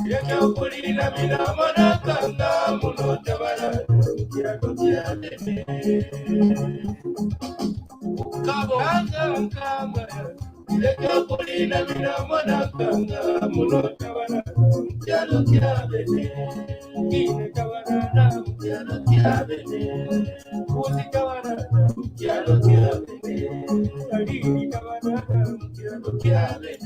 Yakakulina mina manakanga muno tabara kiago kiabene. Kabwata kanga yakakulina mina manakanga muno tabara kiago kiabene. Kine tabara kiago kiabene. Kuzi tabara kiago kiabene. Adini tabara kiago kiabene.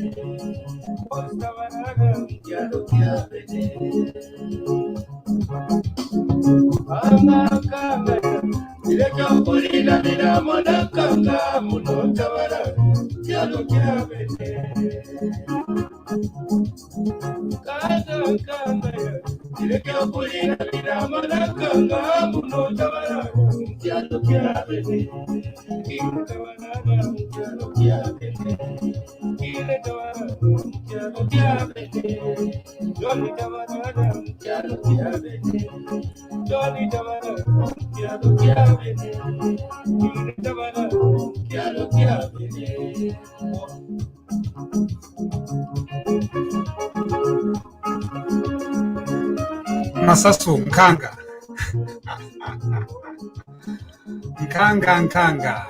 Masasu Nkanga. Nkanga.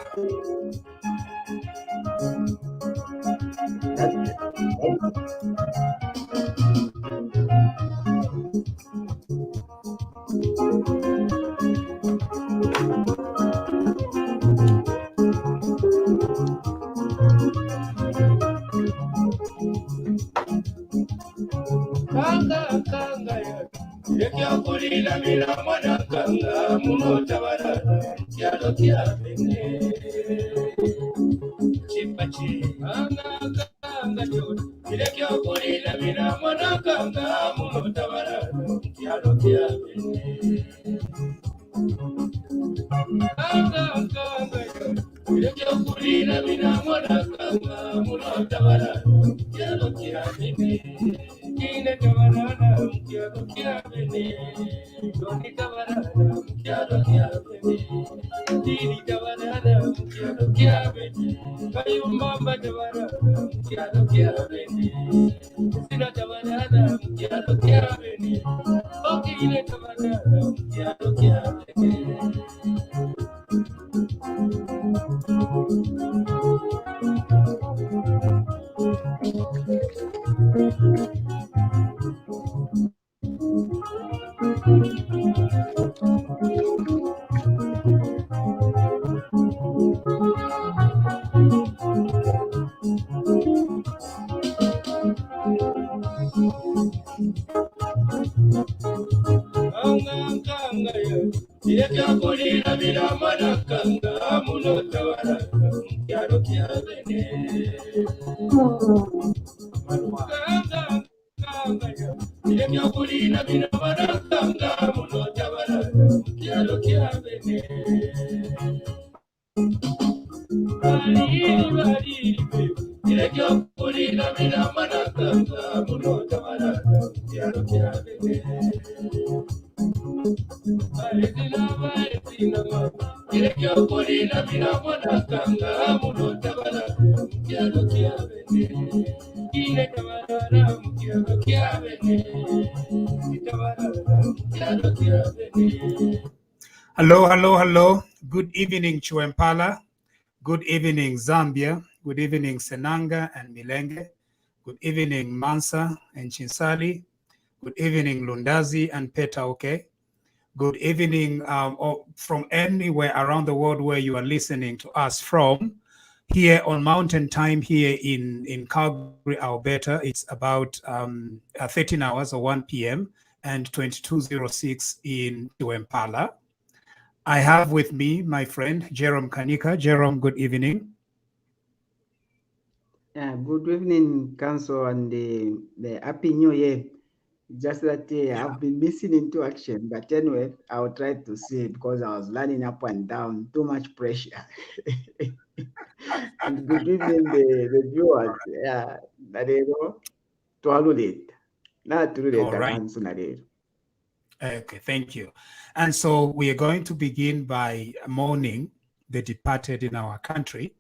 Hello. Good evening, Chuempala. Good evening, Zambia. Good evening, Senanga and Milenge. Good evening, Mansa and Chinsali. Good evening, Lundazi and Petauke. Good evening from anywhere around the world where you are listening to us from. Here on Mountain Time here in Calgary, Alberta, it's about 13 hours or 1 p.m. and 22:06 in Chuempala. I have with me my friend Jerome Kanyika. Jerome, good evening. Yeah, good evening, Council, and the Happy New Year. Just that I've been missing into action, but anyway, I'll try to see because I was running up and down, too much pressure. And good evening, the viewers. Yeah, All right. Okay, thank you. And so we are going to begin by mourning the departed in our country.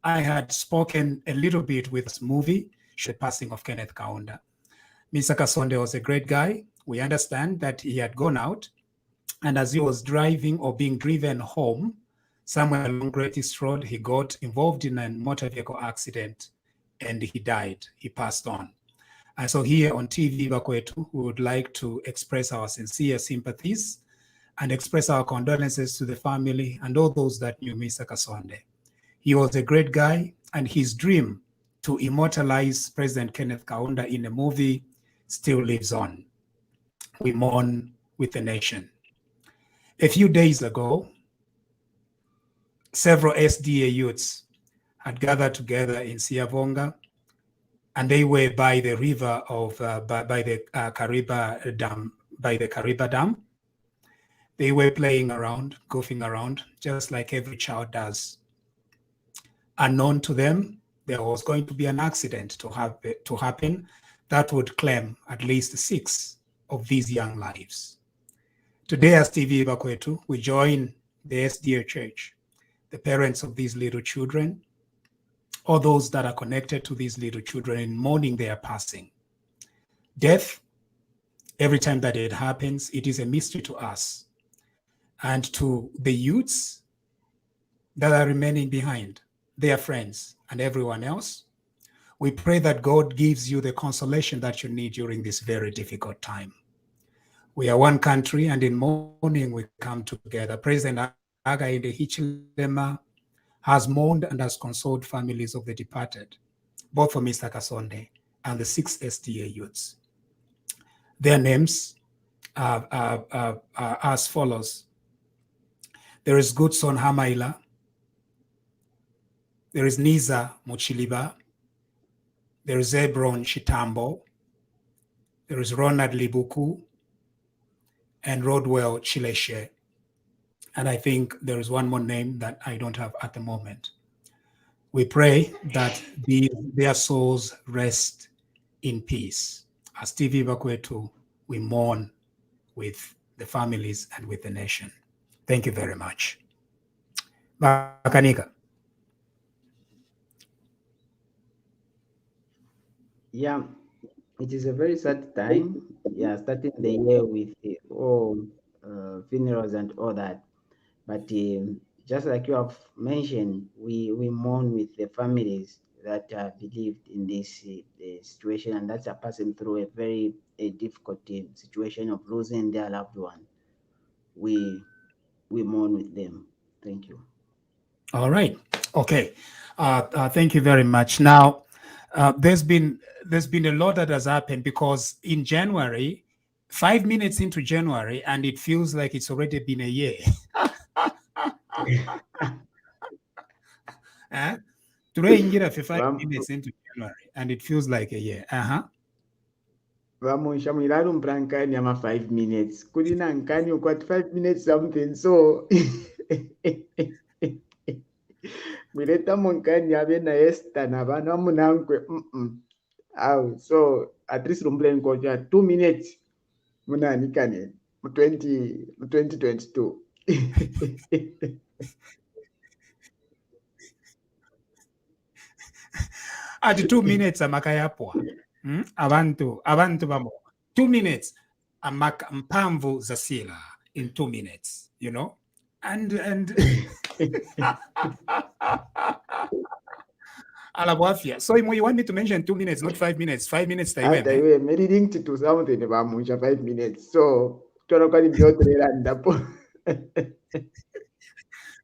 I had spoken a little bit with this movie, the passing of Kenneth Kaunda. Mr. Kasonde was a great guy. We understand that he had gone out, and as he was driving or being driven home, somewhere along Great East Road, he got involved in a motor vehicle accident and he died. He passed on. And so here on TVBAKWETU, we would like to express our sincere sympathies and express our condolences to the family and all those that knew Mr. Kasonde. He was a great guy, and his dream to immortalize President Kenneth Kaunda in a movie still lives on. We mourn with the nation. A few days ago, several SDA youths had gathered together in Siavonga, and they were by the river of by the Kariba Dam. By the Kariba Dam, they were playing around, goofing around, just like every child does. Unknown to them, there was going to be an accident to happen that would claim at least 6 of these young lives. Today, as TVBAKWETU, we join the SDA Church, the parents of these little children, or those that are connected to these little children, in mourning their passing. Death, every time that it happens, it is a mystery to us and to the youths that are remaining behind, their friends and everyone else. We pray that God gives you the consolation that you need during this very difficult time. We are one country, and in mourning we come together. President Againde Hichilema has mourned and has consoled families of the departed, both for Mr. Kasonde and the 6 SDA youths. Their names are as follows. There is Goodson Hamaila. There is Niza Muchiliba. There is Ebron Chitambo. There is Ronald Libuku and Rodwell Chileshe. And I think there is one more name that I don't have at the moment. We pray that their souls rest in peace. As TVBAKWETU, we mourn with the families and with the nation. Thank you very much. Kanyika. Yeah, it is a very sad time. Yeah, starting the year with all funerals and all that. But just like you have mentioned, we mourn with the families that believed in this situation and that are passing through a very difficult situation of losing their loved one. We mourn with them. Thank you. All right. Okay. Thank you very much. Now, there's been a lot that has happened, because in January, 5 minutes into January, and it feels like it's already been a year. Today, 5 minutes into January, and it feels like a year. Vamos chamar Brancani ama 5 minutes. Kulina nkani ukwat 5 minutes something. So Mileta monkani abe na esta na bana munankwe. So at least rumblen koja 2 minutes. Muna nikane 2022. At 2 minutes amakayapwa. Abantu bamo. 2 minutes mpamvu zasila in 2 minutes, you know? And Alabwafia. So you want me to mention 2 minutes, not 5 minutes. 5 minutes time. We're reading to something about 5 minutes. So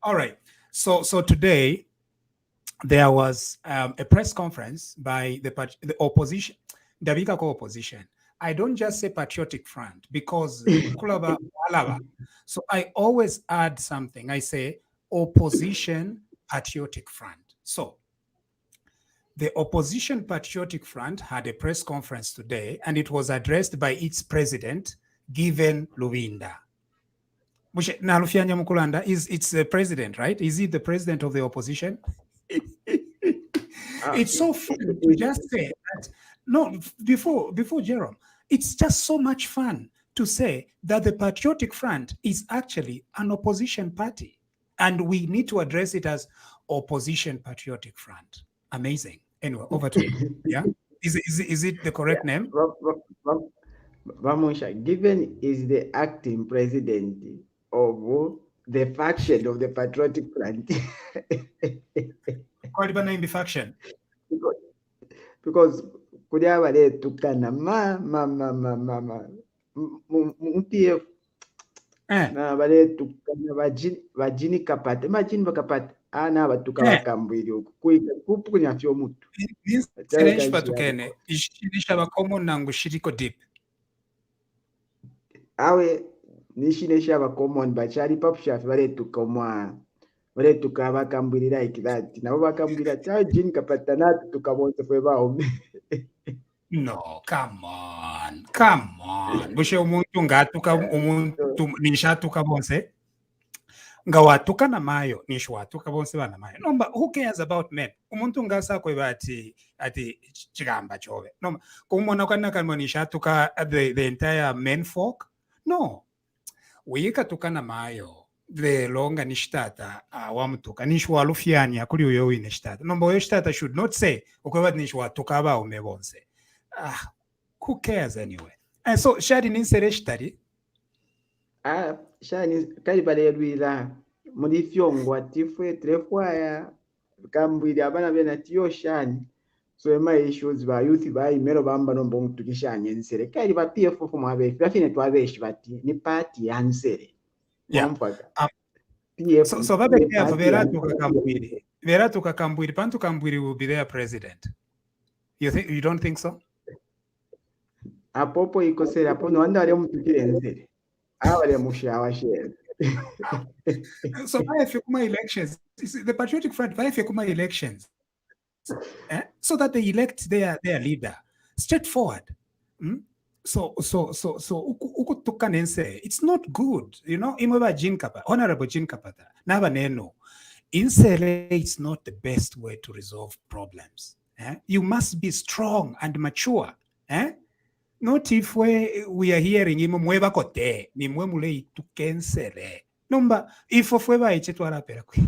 all right. So today there was a press conference by the opposition, the Bika opposition. I don't just say Patriotic Front, because so I always add something. I say Opposition Patriotic Front. So the Opposition Patriotic Front had a press conference today, and it was addressed by its president, Given Lubinda. It's the president, right? Is he the president of the opposition? It's so fun to just say that. No, before Jerome, it's just so much fun to say that the Patriotic Front is actually an opposition party. And we need to address it as Opposition Patriotic Front. Amazing. Anyway, over to you. Yeah. Is it the correct name? Munshya, Given is the acting president of the faction of the Patriotic Front. Called by name the faction. Because kuri abale tukana PF na bale tukana bajini kapata majini bakapata ana batuka bakambwiri kupunya fyo mutu Serenshi batukene ishirisha bakomo nangu shiriko deep awe nishinesha bakomon bachari papsha bale tukamwa bale tukaba kambwirira like that nabo bakambwira cha jini kapata na tukabonze fwe bawo. No, come on. Bushe umuntu ngatuka umuntu nishatuka bonse. Ngawatuka na mayo nishwatuka bonse bana mayo. No, but who cares about men? Umuntu ngasa kwe ati chigamba chove. No, kumona kana kanwa nishatuka the entire men folk? No. Wika tukana mayo. The longa nishtata wamutuka nishwalufianya kuri uyo inishtata. No, but shtata should not say ukwebat nishwatuka ba umebonse. Who cares anyway? And so Shadi ninsereshtari. Shani kali balelwira muri fyongwa tifwe trefwaya kambwira abana bena tiyo shani so ema issues ba youth ba imero bamba no mbongo tukishanye nsere kali ba PF fo mwabe bafine twabeshi bati ni party yansere. Yeah. PF so babe PF vera tukakambwiri pantu kambwiri will be their president. You don't think so? Apopo ikosera apo no anda ale mutukire nsere. Awale mushawa share. So why if you come elections? The Patriotic Front, why if you come elections? So that they elect their leader. Straightforward. So it's not good. You know, Honorable Jean Kapata, Nava Neno, insere it's not the best way to resolve problems. You must be strong and mature. Not if we are hearing him mweba kote ni mwemule to cancele. Number if ofweba echetwala pera kwe.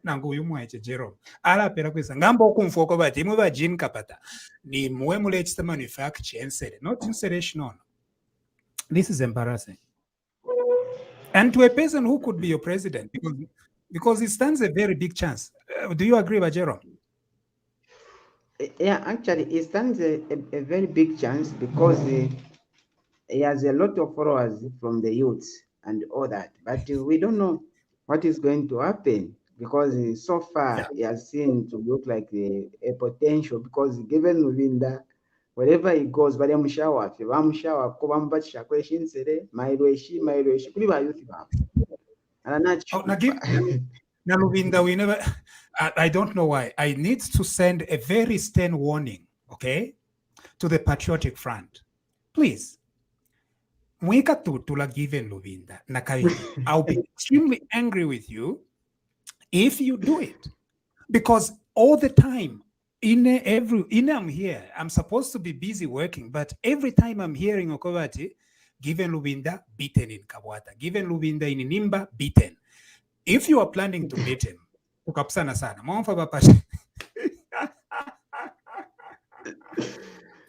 Nangu yumwa eche Jerome. Ala pera kwe ngambo kumfoko bati mweba Jean Kapata ni mwemule echita manufacture ensele. Not insertion on. This is embarrassing. And to a person who could be your president because it stands a very big chance. Do you agree with Jerome? Yeah, actually, it stands a very big chance because he has a lot of followers from the youths and all that. But we don't know what is going to happen because so far he has seen to look like a potential because given Lubinda, wherever he goes, but I'm shower, Kobambacha questions, Maireshi, kuri ba youth ba. And now, Lubinda, we never. I don't know why. I need to send a very stern warning, okay, to the Patriotic Front. Please, mweka tula Given Lubinda. I'll be extremely angry with you if you do it, because all the time, I'm here. I'm supposed to be busy working, but every time I'm hearing Okobati, Given Lubinda beaten in Kabwata, Given Lubinda in Nimba beaten. If you are planning to beat him, ukapsana sana. Maomfa bapashi.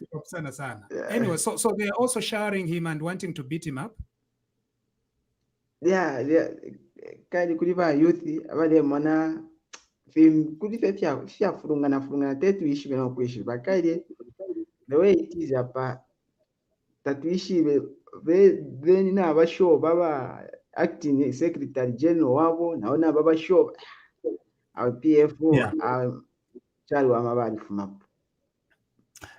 Ukapsana sana. Anyway, so they are also sharing him and wanting to beat him up. Yeah. Kali kuliva youth abale mona film kulive fia furungana tetu ishi bena kwishi bakali the way it is apa tatuishi be ni na basho baba acting secretary general wabo naona baba show our PF chali wa mabali fumap.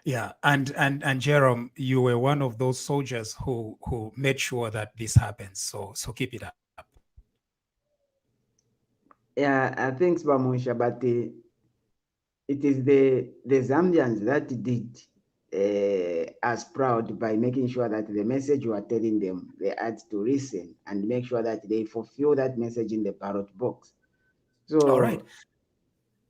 Yeah, and Jerome, you were one of those soldiers who made sure that this happens. So keep it up. Yeah, I think Munshya, but it is the Zambians that did as proud by making sure that the message you are telling them, they had to listen and make sure that they fulfill that message in the ballot box. So, all right.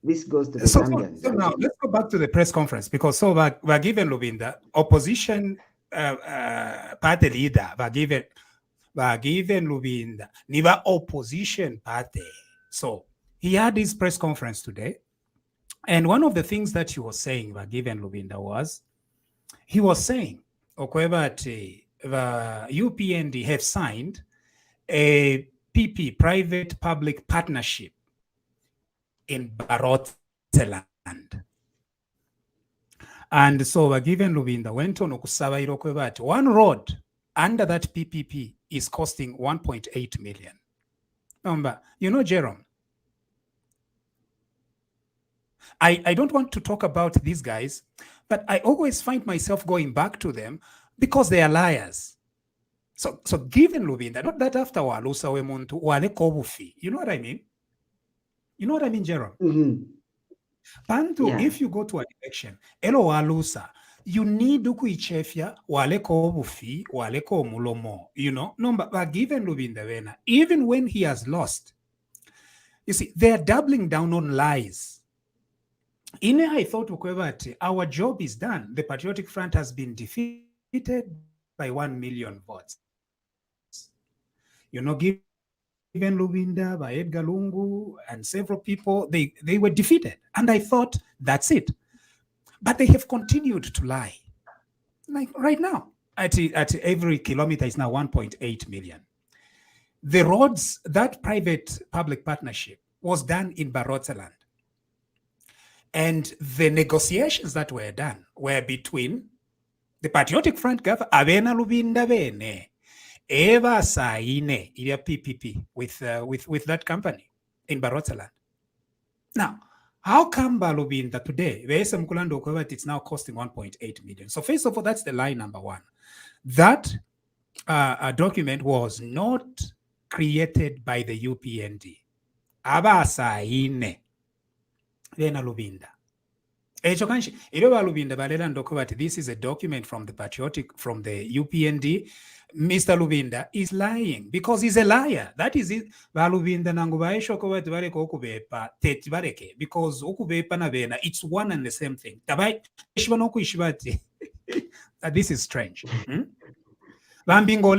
This goes to the Zambians. So now let's go back to the press conference because we're given Lubinda, opposition party leader, we're given Given Lubinda, never opposition party. So he had his press conference today. And one of the things that he was saying, Given Lubinda, was he was saying, the UPND have signed a PP, private public partnership, in Barotseland. And so Given Lubinda went on okusaba one road under that PPP is costing 1.8 million. Remember, Jerome, I don't want to talk about these guys, but I always find myself going back to them because they are liars. So Given Lubinda, not that after walusa wemuntu wale kobufi. You know what I mean? You know what I mean, Jerome? Mm-hmm. Pantu, yeah. If you go to an election, elo walusa, you need ukuichefya wale kobufi, wale ko mulomo, No, but Given Lubinda wena, even when he has lost, you see, they are doubling down on lies. I thought our job is done. The Patriotic Front has been defeated by 1 million votes. Given Lubinda, by Edgar Lungu, and several people, they were defeated. And I thought, that's it. But they have continued to lie. Like right now, at every kilometer is now 1.8 million. The roads, that private-public partnership was done in Barotseland. And the negotiations that were done were between the Patriotic Front government, Abena Lubinda Bene, Eva Saine, PPP, with that company in Barotseland. Now, how come Lubinda today, it's now costing 1.8 million? So first of all, that's the lie number one. That document was not created by the UPND. Aba Saine. Vena Lubinda. This is a document from the UPND. Mr. Lubinda is lying because he's a liar. That is it. Because it's one and the same thing. This is strange. Lubinda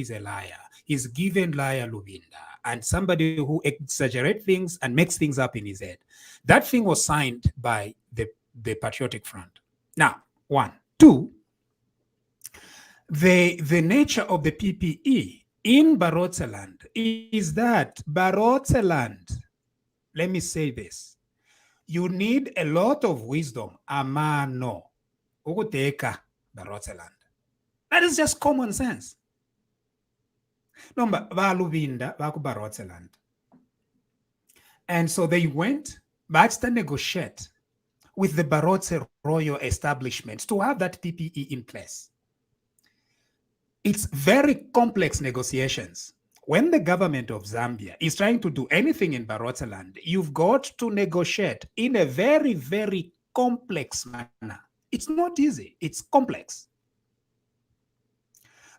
is a liar. He's Given liar Lubinda. And somebody who exaggerates things and makes things up in his head. That thing was signed by the Patriotic Front. Now, 1. 2, the nature of the PPE in Barotseland is that Barotseland, let me say this, you need a lot of wisdom. Amano. Uguteka Barotseland. That is just common sense. Number Lubinda, Barotseland. And so they went back to negotiate with the Barotse royal establishment to have that PPE in place. It's very complex negotiations. When the government of Zambia is trying to do anything in Barotseland, you've got to negotiate in a very, very complex manner. It's not easy. It's complex.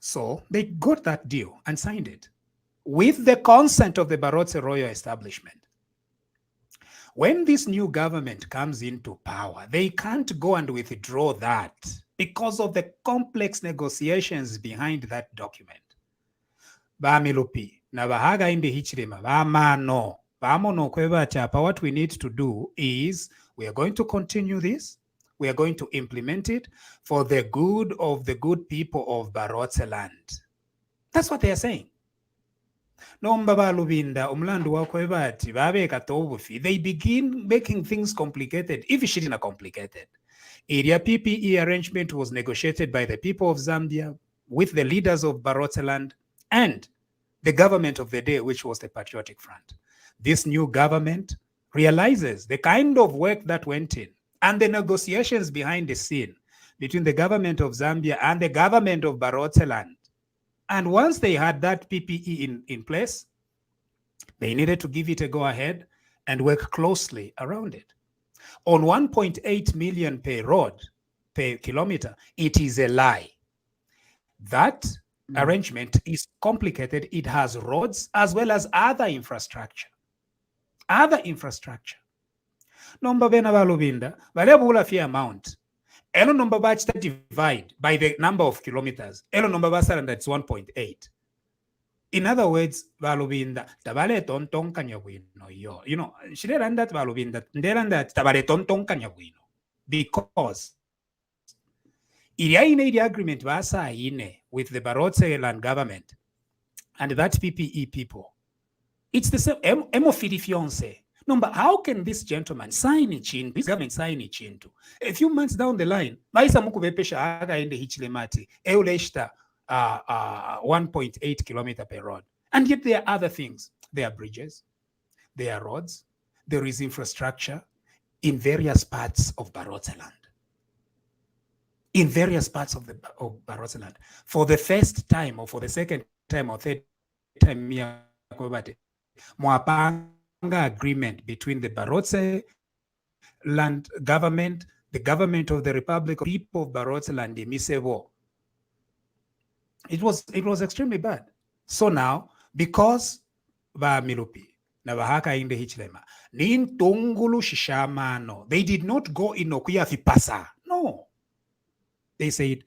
So they got that deal and signed it with the consent of the Barotse royal establishment. When this new government comes into power, they can't go and withdraw that because of the complex negotiations behind that document. What we need to do is we are going to continue this. We are going to implement it for the good of the good people of Barotseland. That's what they are saying. They begin making things complicated. If it's not complicated, area PPE arrangement was negotiated by the people of Zambia with the leaders of Barotseland and the government of the day, which was the Patriotic Front. This new government realizes the kind of work that went in and the negotiations behind the scene between the government of Zambia and the government of Barotseland. And once they had that PPE in place, they needed to give it a go-ahead and work closely around it. On 1.8 million per road, per kilometer, it is a lie. That arrangement is complicated. It has roads as well as other infrastructure. Nomba bena balubinda, balebula fi amount. elo number bachita divide by the number of kilometers, elo number basala that's 1.8. In other words, Valubinda, Tabale Tonton Kanyaguino, you know, Shireran that Valubinda, Nderan Tabale Tonton Kanyaguino. Because Iriaine the agreement Vasa Ine with the Barotseland government and that PPE people, it's the same Emofidi fiance. No, but how can this gentleman sign it in, this government sign it into? A few months down the line, Maisa Mukubepesha Aga in the Hichlemati, Euleshta 1.8 kilometer per road. And yet there are other things. There are bridges, there are roads, there is infrastructure in various parts of Barotseland. In various parts of Barotseland. For the first time or for the second time or third time, Mwapanga agreement between the Barotseland government, the government of the Republic of People of Barotseland, the Misevo. It was extremely bad. So now, because va milupi na bahaka inde hichlema nin tungulu shishamano, they did not go in okuya vipasa. No, they said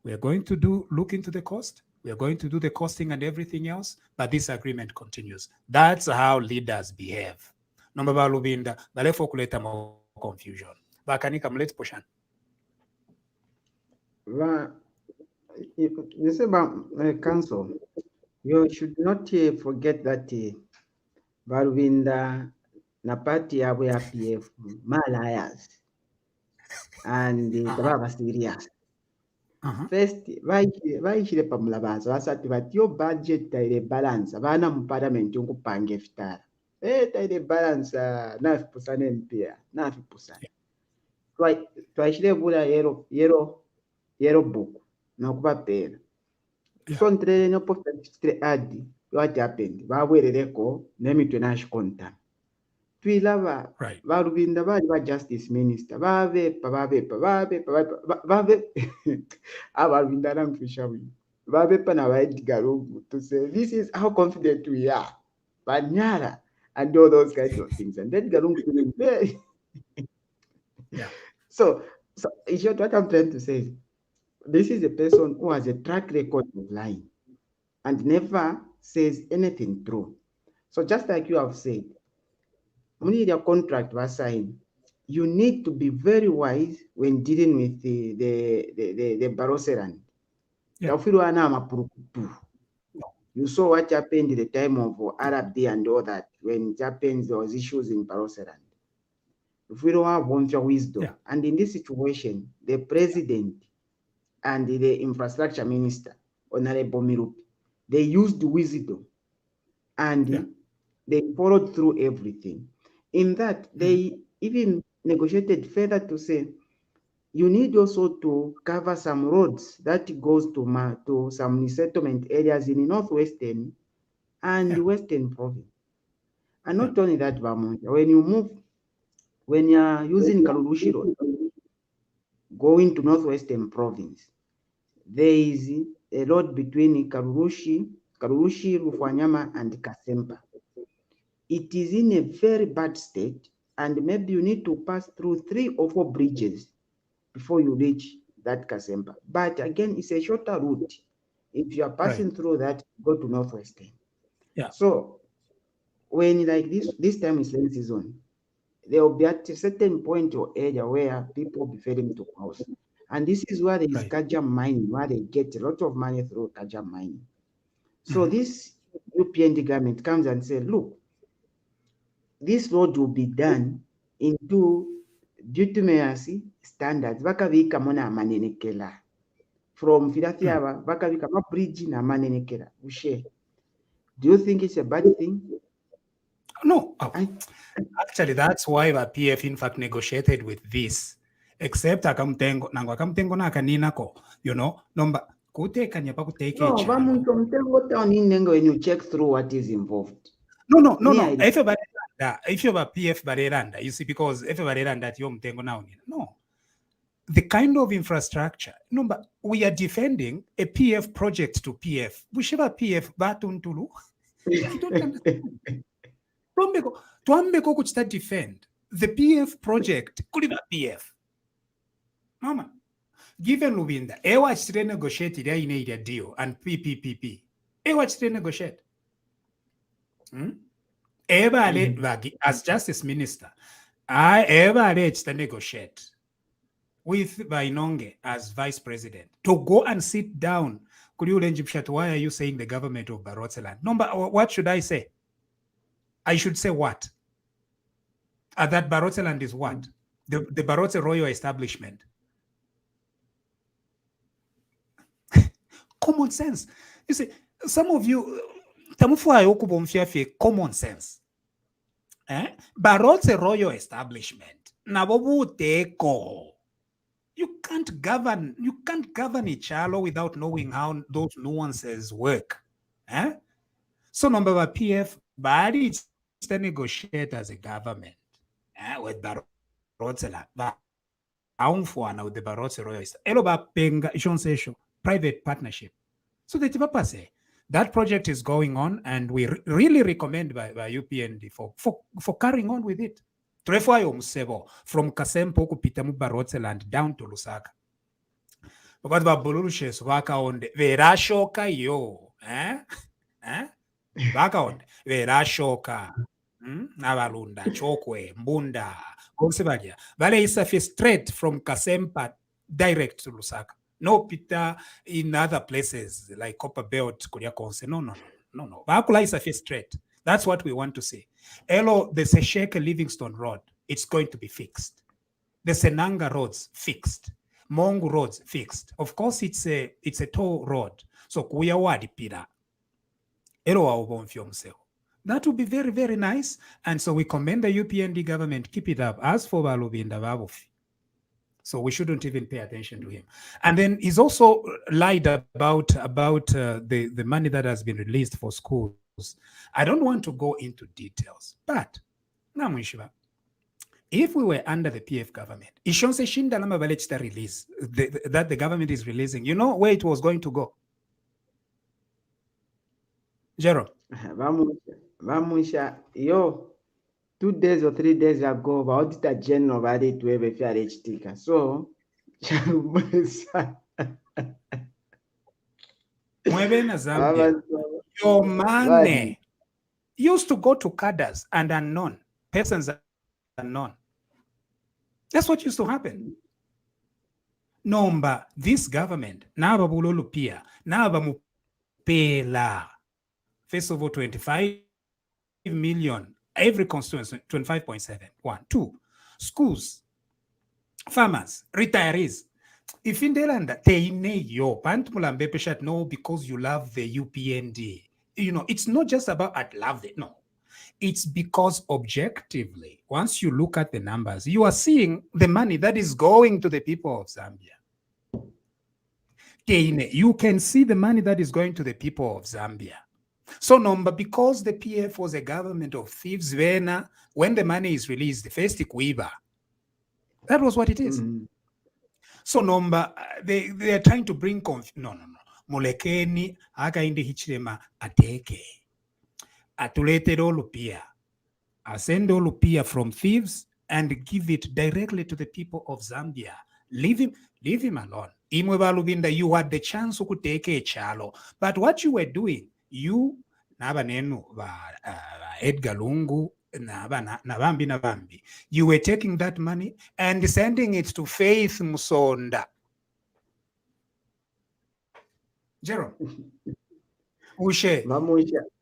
we are going to look into the cost. We are going to do the costing and everything else, but this agreement continues. That's how leaders behave. Number ba Lubinda, balefo kuleta more confusion. Ba Kanyika, let's push on. You say about council, you should not forget that Barubinda na party ya PF malayas and the serious. First, vaishire pamulabanza vasati vati yo budget taire balance vana mu parliament yokupange fitara taire balance 9% mpya 9%. Twaishire vula yero book nokuvapera so ntirere no posta adi what happened vavwerereko nemitwe nashikonta twilava Varubinda vari va justice minister vavepa Varubinda namfishawi vavepa na vaEdgar to say this is how confident we are Banyara and all those kinds of things, and then so in short, what I'm trying to say is this is a person who has a track record of lying and never says anything true. So just like you have said, when your contract was signed, you need to be very wise when dealing with the Barotseland. You saw what happened at the time of Arab Day and all that. When it happens, there was issues in Barotseland. If we don't have wisdom, and in this situation, the president and the infrastructure minister, Honorable Mirupi, they used wisdom and they followed through everything. In that, they even negotiated further to say, you need also to cover some roads that goes to some settlement areas in the northwestern and western province. And not only that, when you're using Karurushi Road, going to northwestern province, there is a road between Karurushi, Rufwanyama, and Kasempa. It is in a very bad state, and maybe you need to pass through 3 or 4 bridges before you reach that Kasempa. But again, it's a shorter route. If you are passing through that, go to northwestern. So when like this time is rainy season, there will be at a certain point or area where people will be failing to cross. And this is where there is Kajam mining, where they get a lot of money through Kajam mining. So this European government comes and says, look, this road will be done into bituminous standards. Vakavika mona manenekela. From Filathiava, Vakavika ma bridge na manenekela. Do you think it's a bad thing? No. Actually, that's why the PF in fact negotiated with this. Except akamtengo na kanina ko, you know, number kute kanya pa kuteke chano. When you check through what is involved. No. If you have a PF Bareranda, you see, because if Bareranda yom tengo na unina. No. The kind of infrastructure, no, but we are defending a PF project to PF. Whichever PF batuntulu. I don't understand. Tuambeko kuchita defend the PF project kuliba PF. Mama, Given Lubinda, watch to negotiate the deal and PPPP. Watch to negotiate. As Justice Minister, I ever to negotiate with Bainonge as Vice President to go and sit down. Why are you saying the government of Barotseland? No, but what should I say? I should say what? That Barotseland is what? The Barotse Royal Establishment. Common sense. You see, some of you, common sense. Barotse Royal Establishment. You can't govern Ichalo without knowing how those nuances work. So number of PF, body to negotiate as a government with Barotseland. With the Barotse Royal Establishment. Private partnership. So the Papa say that project is going on, and we really recommend by UPND for carrying on with it. From Kasempo kupita Barotseland down to Lusaka. Because Babulushes waka on the Verashoka yo. Waka on Verashoka. Navalunda, Chokwe, Mbunda, Gonsebadia. Vale is a straight from Kasempa direct to Lusaka. No Peter in other places like Copper Belt, Korea Konse. No. Bakula is a face straight. That's what we want to see. Elo, the Sesheke Livingstone Road, it's going to be fixed. The Senanga roads fixed. Mongu roads fixed. Of course, it's a toll road. So kuya wadi pira. Elo wa ubonfyo mseo. That would be very, very nice. And so we commend the UPND government. Keep it up. As for Lubinda Babufi. So we shouldn't even pay attention to him. And then he's also lied about the money that has been released for schools. I don't want to go into details, but if we were under the PF government, release that the government is releasing, you know where it was going to go? Jerome. Munshya, yo. 2 days or 3 days ago, the Auditor General added to have a fair HTK. So, your money used to go to cadres and unknown persons unknown. That's what used to happen. Nomba, this government, now Babulolupia, now Bamupela, first of all, 25 million. Every constituency, 25.7. 1. 2. Schools, farmers, retirees. If in Delanda, yo, Pantmulambe Peshat, no, because you love the UPND. You know, it's not just about I love it. No. It's because objectively, once you look at the numbers, you are seeing the money that is going to the people of Zambia. You can see the money that is going to the people of Zambia. So because the PF was a government of thieves, when the money is released, the first quiver. That was what it is. So they are trying to bring confusion. No. Mulekeni akainde hichilema ateke. Atulete olupia. Asend olupia from thieves and give it directly to the people of Zambia. Leave him alone. Imwe Lubinda, you had the chance to take a chalo. But what you were doing, you nabanenu Edgar Lungu nabambi, you were taking that money and sending it to Faith Musonda. Jerome, ushe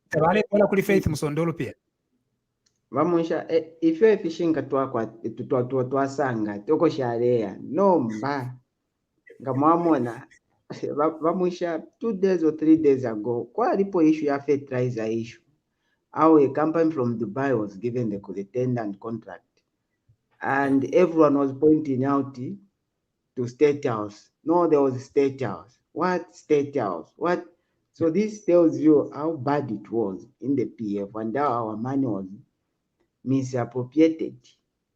tabale kola kuli Faith Musondolo pia. Munshya, if you're fishing twasanga toko sharia nomba ngamwamona Munshya 2 days or 3 days ago, kwa lipo issue ya fertilizer issue. How a company from Dubai was given the attendant contract. And everyone was pointing out to State House. No, there was State House. What State House? What? So this tells you how bad it was in the PF and how our money was misappropriated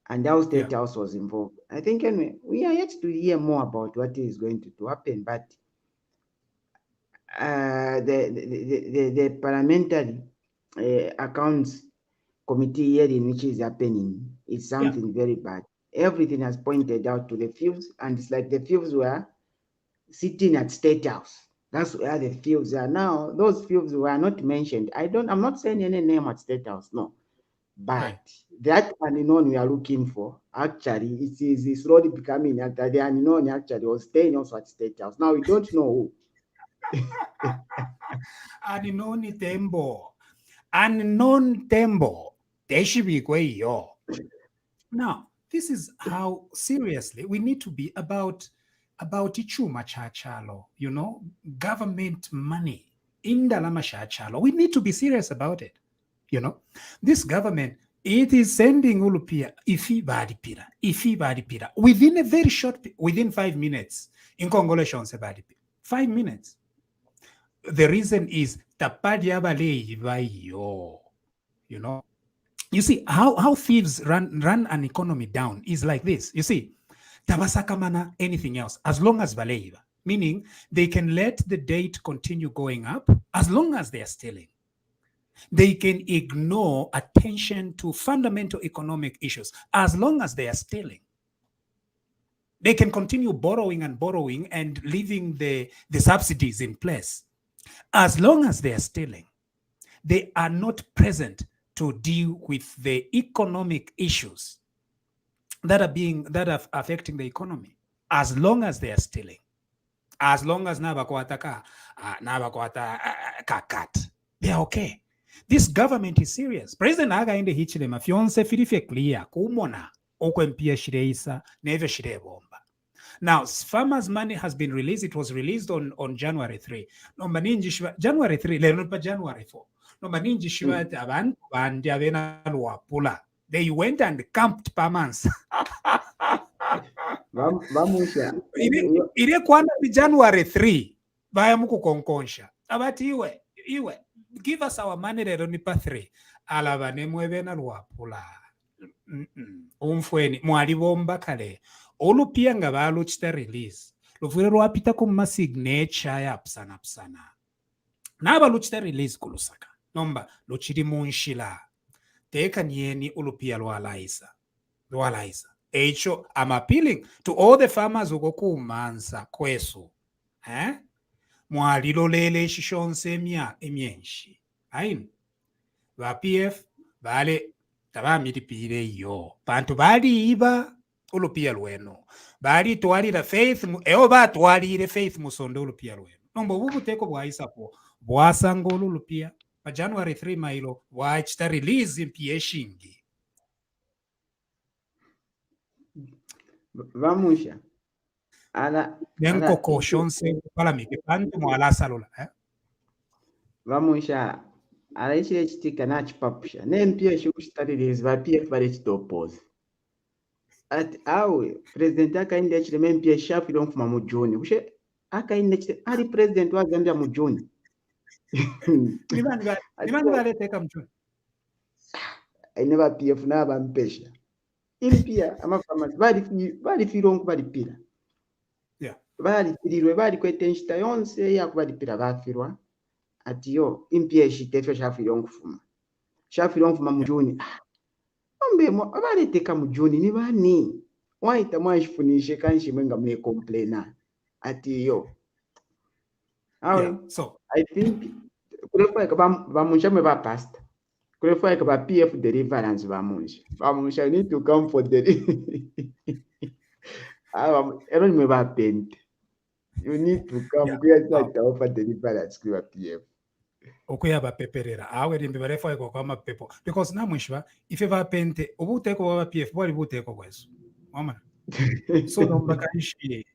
and how State House was involved. I think anyway, we are yet to hear more about what is going to happen, but the parliamentary accounts committee hearing which is happening is something very bad. Everything has pointed out to the fuse, and it's like the fuse were sitting at State House. That's where the fields are now. Those fields were not mentioned. I'm not saying any name at State House, no. But that unknown we are looking for, actually, it is slowly becoming that the unknown actually was staying also at State House. Now we don't know who. Unknown tembo. Unknown tembo. Teshibikweyo. Now, this is how seriously we need to be about ichuma chachalo, government money. Indalama chachalo. We need to be serious about it. This government, it is sending ulupia ifi badipira within a very short, within 5 minutes. In Congolation, 5 minutes. The reason is you see how thieves run an economy down is like this. You see, tabasakamana anything else as long as baleiva, meaning they can let the date continue going up as long as they are stealing. They can ignore attention to fundamental economic issues as long as they are stealing. They can continue borrowing and leaving the subsidies in place as long as they are stealing. They are not present to deal with the economic issues that are affecting the economy as long as they are stealing. As long as nabakwata kakat, they are okay. This government is serious. President Aga in the Hichilema, Fionse Filife clear, Kumona, Okwempia Shireisa, Neve Shirebomba. Now, farmers' money has been released. It was released on January 3. January 3, January 4. They went and camped per month. Ile kwana January 3, baya muku konkonsha. Abati iwe. Give us our money, they don't need 3. Alaba nemwe na luapula. Umfweni mwali bomba kale. Olupia nga baluchita release. Lufure lwapita kuma signature ya psana. Naba luchita release kulusaka. Nomba luchiri munshila. Teka nieni olupia lwalaisa. Echo, I'm appealing to all the farmers who go kumansa kwesu. Mwalilo lele shishonse emyenshi. Ayin. Ba PF, bale, tabamitipire yo. Pantu bali iba, ulupia lweno. Bali tuwalira faith, ba tuwalire faith musondo ulupia lweno. Nombo bubu teko bwaisa po. Bwasangolo ulupia. Pa January 3 mailo, wachita release impie shingi. Vamusha. Nenko koshonse pala mike pantu mwala salula. Vamusha. Alaishire chitika nachipapusha. Nempia shukushtaririzi va PF bale chitopoza. Ati awe president akainde chile mempia shafi lomfuma mu June. Kushe akainde chile ali president wa Zambia mu June. Nimani vale teka mchuni. Aineva PF na bampesha. Impia ama farmers bali filonku bali pila. Yeah. Bali filirwe bali kwetenshita yonse ya kubali pila bafirwa. Ati yo impia shitefyo shafilonku fuma. Shafilonku fuma mu June. Mbemo abaleteka mu June ni bani? Waita mwajifunishe kanshi mwenga mwe complaina. Ati yo. Yeah. So I think kulefa bamusha me ba pasta. Kulefa ba PF deliverance bamusha. Bamusha need to come for the Aaron me ba pente. You need to come to offer deliverance kwa PF. Okuyaba peperera awe rimbe barefa ko kama pepo because na mwishwa ife ba pente obuteko baba PF bali buteko kweso mama so nomba kaishi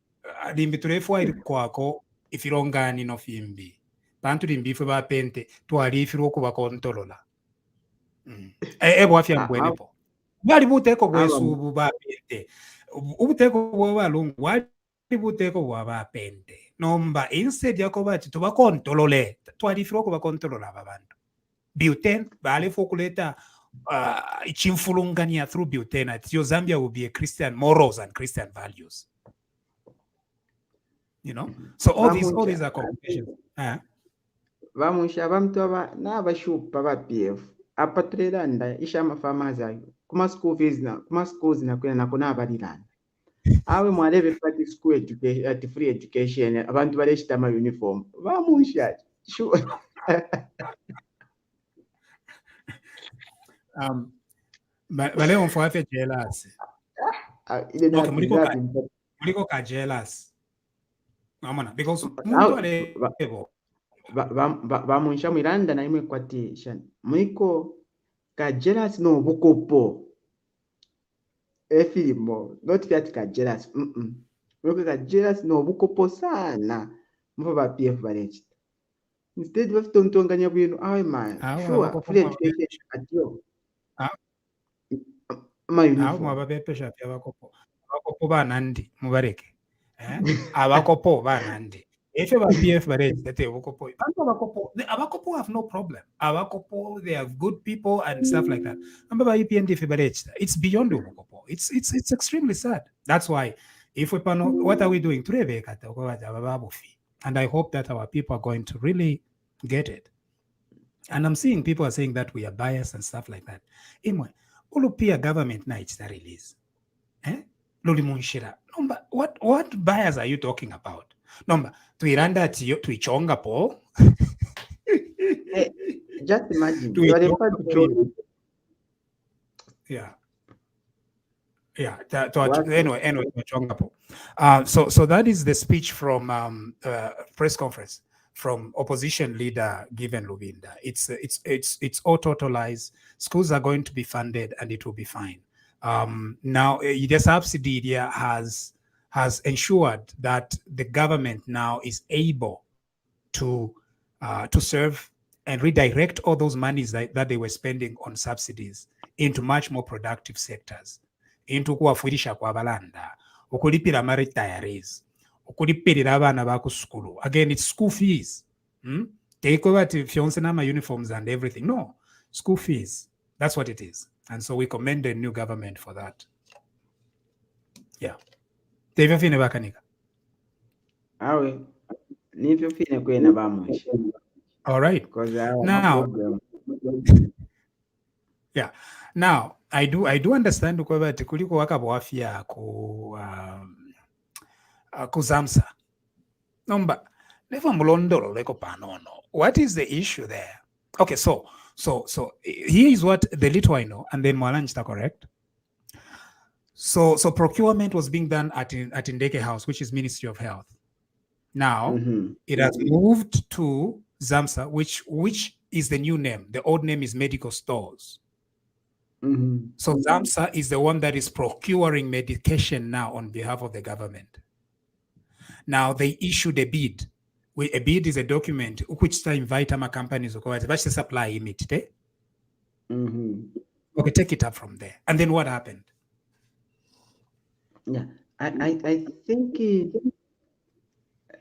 rimbe turefa iri kwako ifirongani no fimbi bantu rimbe ife ba pente twali ifiro kuba kontolola ebo afya mbwenepo bali buteko kweso ubu ba pente ubuteko bwa lungu wali buteko bwa ba pente nomba instead yako bati tuba kontolole twalifiro kuba kontolola abantu butane bale fokuleta ichimfulungania through butane at your Zambia will be a Christian morals and Christian values, so all these are complications. Vamusha bantu aba nabashupa ba PF apatrelanda ishama farmers ayo kuma schools na kwena nakona abalirana awe mwarebe kati school education at free education abantu baleshitama uniform Munshya sure. Bale on for jealous. Ile na Okay, muliko ka jealous. Amana because muntu alebo Munshya mwiranda na imwe kwati shan mwiko ka jealous no bukopo efilimo not that ka jealous mwiko ka jealous no bukopo sana mvo ba PF barechita instead bafitonitonganya bwino awe man sure free education atyo awo mwababepesha pya abakopo banandi mubareke abakopo banandi efe ba PF barechita te abakopo abakopo have no problem. Abakopo, they have good people and stuff like that. It's beyond abakopo. It's extremely sad. That's why if we pano, what are we doing? And I hope that our people are going to really get it. And I'm seeing people are saying that we are biased and stuff like that. Imwe, ulupia government nights that release. What bias are you talking about? Number tuiranda tuichonga po. Just imagine you are referred to anyway, so that is the speech from press conference from opposition leader Given Lubinda. It's all totalized. Schools are going to be funded and it will be fine. Now the subsidy here has ensured that the government now is able to serve and redirect all those monies that they were spending on subsidies into much more productive sectors, into kuwafurisha kwa balanda, ukulipira maritayaries, ukulipirira abana ba ku school. Again, it's school fees. Take over to Fionsenama uniforms and everything. No, school fees. That's what it is. And so we commend the new government for that. Yeah. TVBAKWETU Kanyika. Awe, nivyo kwena Munshya. All right. Now, yeah. Now, I do understand kwamba kuliko wakabwafia ku ZAMMSA. Nomba never mulondolo leko panono. What is the issue there? Okay, so here is what the little I know, and then Milenge, correct? So procurement was being done at Ndeke House, which is Ministry of Health. Now it has moved to ZAMMSA, which is the new name. The old name is Medical Stores. So ZAMMSA is the one that is procuring medication now on behalf of the government. Now they issued a bid. A bid is a document which invite companies to supply it. Okay, take it up from there. And then what happened? Yeah, I think,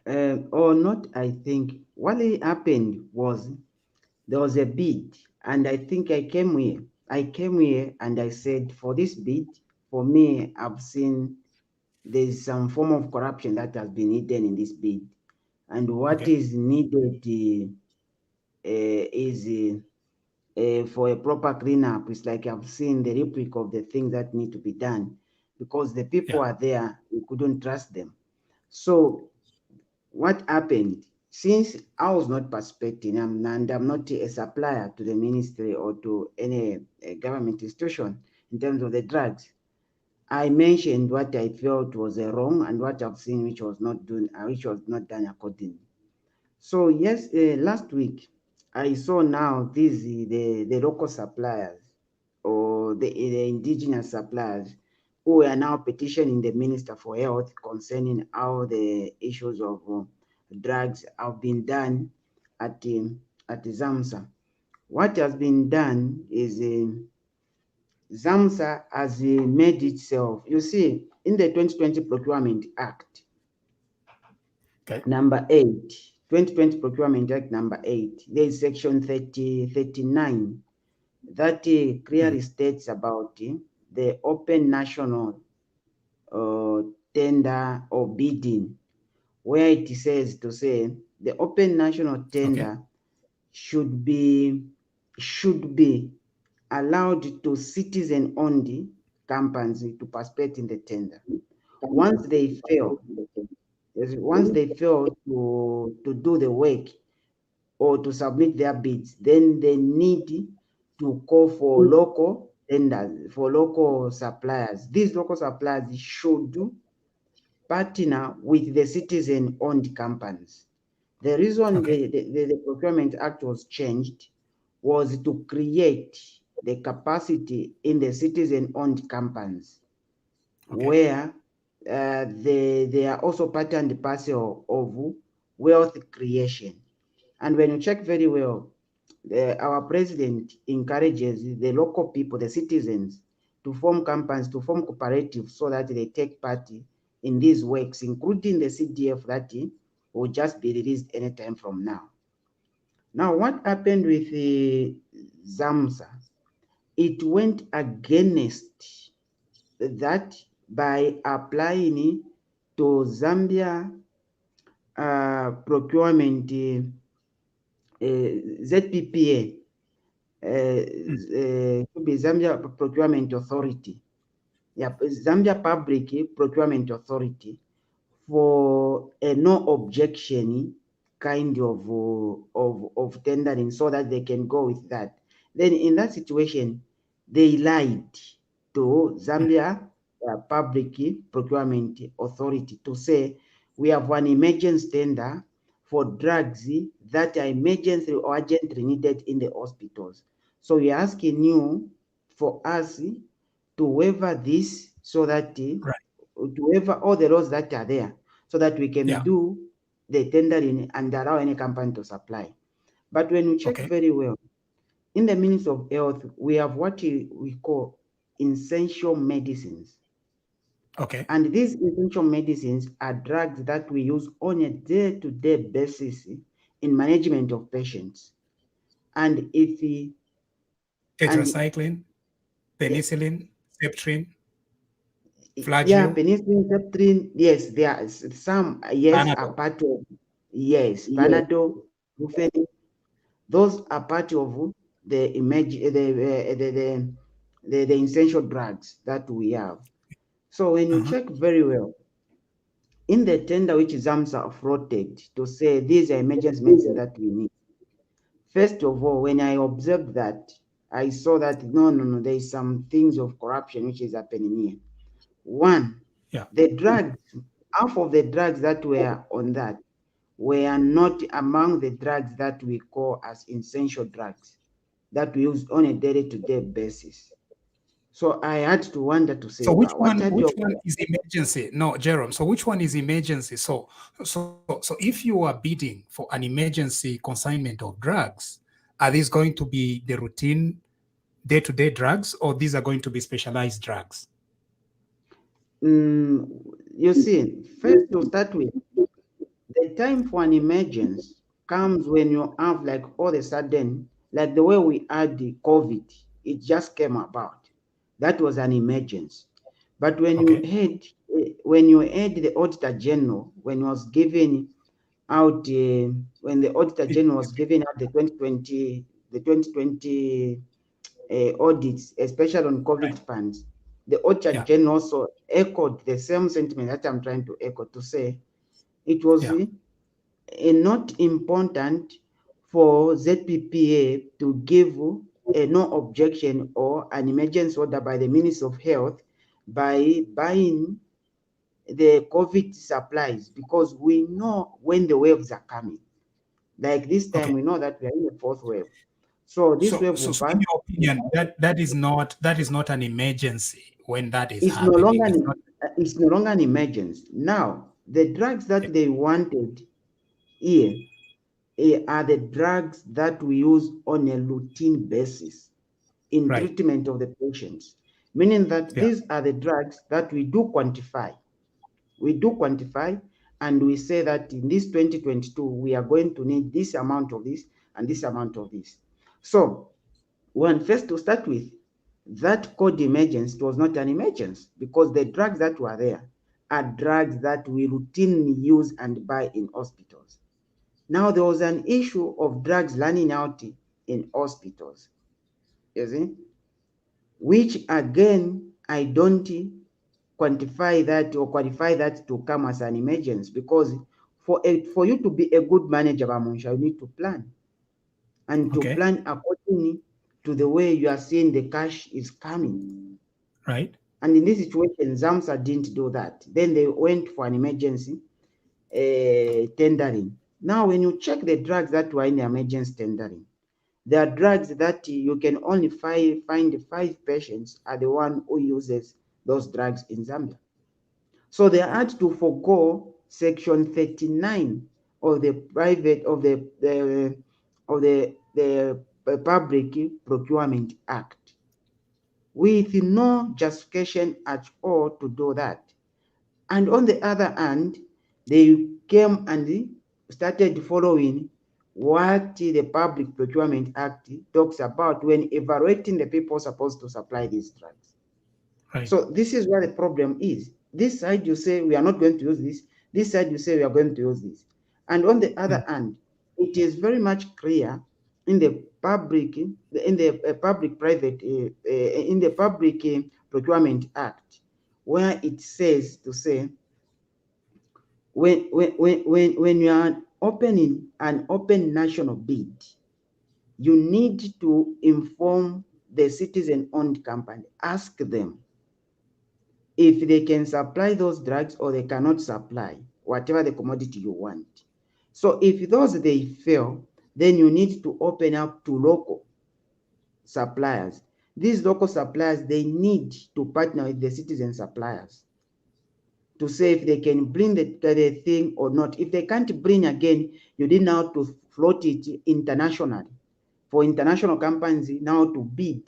or not, I think what happened was there was a bid, and I think I came here and I said, for this bid, for me, I've seen there's some form of corruption that has been hidden in this bid. And what is needed is for a proper cleanup. It's like I've seen the replica of the things that need to be done, because the people are there, we couldn't trust them. So what happened, since I was not participating and I'm not a supplier to the ministry or to any government institution in terms of the drugs, I mentioned what I felt was wrong and what I've seen which was not done accordingly. So yes, last week I saw now the local suppliers or the indigenous suppliers who are now petitioning the Minister for Health concerning how the issues of drugs have been done at ZAMMSA. What has been done is ZAMMSA has made itself, you see, in the 2020 Procurement Act, number 8, 2020 Procurement Act number 8, there is section 39 that clearly states about the open national tender or bidding, where it says to say the open national tender should be allowed to citizen-owned companies to participate in the tender. once they fail, once they fail to do the work or to submit their bids, then they need to call for local tenders, for local suppliers. These local suppliers should partner with the citizen-owned companies. The reason the Procurement Act was changed was to create the capacity in the citizen-owned companies, where they are also part and parcel of wealth creation. And when you check very well, our president encourages the local people, the citizens, to form companies, to form cooperatives, so that they take part in these works, including the CDF that will just be released anytime from now. Now, what happened with the ZAMMSA? It went against that by applying to Zambia procurement ZPPA, could be Zambia Procurement Authority, Zambia Public Procurement Authority, for a no objection kind of tendering, so that they can go with that. Then in that situation, they lied to Zambia Public Procurement Authority to say, we have an emergency tender for drugs that are emergency or urgently needed in the hospitals. So we are asking you for us to waiver this, so that to waiver all the laws that are there, so that we can do the tendering and allow any company to supply. But when you check very well, in the Ministry of Health, we have what we call essential medicines. Okay. And these essential medicines are drugs that we use on a day-to-day basis in management of patients. And if we... Tetracycline, penicillin, Septrin, Flagyl. Yeah, penicillin, Septrin, yes, there are some, yes, Panadol. are part of, yes, Panadol, Brufen, those are part of the the essential drugs that we have. So when you check very well, in the tender which ZAMMSA floated to say these are emergency medicine that we need, first of all, when I observed that, I saw that no, there is some things of corruption which is happening here. One, the drugs, half of the drugs that were on that were not among the drugs that we call as essential drugs that we use on a day-to-day basis. So I had to wonder to say, so which what one is emergency? No, Jerome. So which one is emergency? So if you are bidding for an emergency consignment of drugs, are these going to be the routine day-to-day drugs, or these are going to be specialized drugs? You see, first to start with, the time for an emergency comes when you have, like, all of a sudden, like the way we had the COVID, it just came about. That was an emergency. But when you had the Auditor General, when he was giving out, when the Auditor General was giving out the 2020 audits, especially on COVID funds, the Auditor General also echoed the same sentiment that I'm trying to echo, to say it was not important for ZPPA to give a no objection or an emergency order by the Ministry of Health by buying the COVID supplies, because we know when the waves are coming. Like this time, we know that we are in the fourth wave. So this wave will pass. In your opinion, that is not an emergency when that is it's happening. It's no longer an emergency. Now, the drugs that they wanted here are the drugs that we use on a routine basis in treatment of the patients, meaning that these are the drugs that we do quantify. We do quantify, and we say that in this 2022, we are going to need this amount of this and this amount of this. So, first to start with, that code emergency was not an emergency, because the drugs that were there are drugs that we routinely use and buy in hospitals. Now, there was an issue of drugs running out in hospitals, you see, which again, I don't quantify that or qualify that to come as an emergency, because for you to be a good manager, Munshya, you need to plan, and to plan according to the way you are seeing the cash is coming. Right. And in this situation, ZAMMSA didn't do that. Then they went for an emergency tendering. Now, when you check the drugs that were in the emergency tendering, there are drugs that you can only find 5 patients are the one who uses those drugs in Zambia. So they had to forego Section 39 of the Public Procurement Act, with no justification at all to do that. And on the other hand, they came and started following what the Public Procurement Act talks about when evaluating the people supposed to supply these drugs. Right. So this is where the problem is. This side you say we are not going to use this. This side you say we are going to use this. And on the other hand, it is very much clear in the Public Procurement Act, where it says to say, when you are opening an open national bid, you need to inform the citizen-owned company, ask them if they can supply those drugs or they cannot supply whatever the commodity you want. So if those they fail, then you need to open up to local suppliers. These local suppliers, they need to partner with the citizen suppliers to say if they can bring the thing or not. If they can't bring, again, you need now to float it internationally for international companies now to bid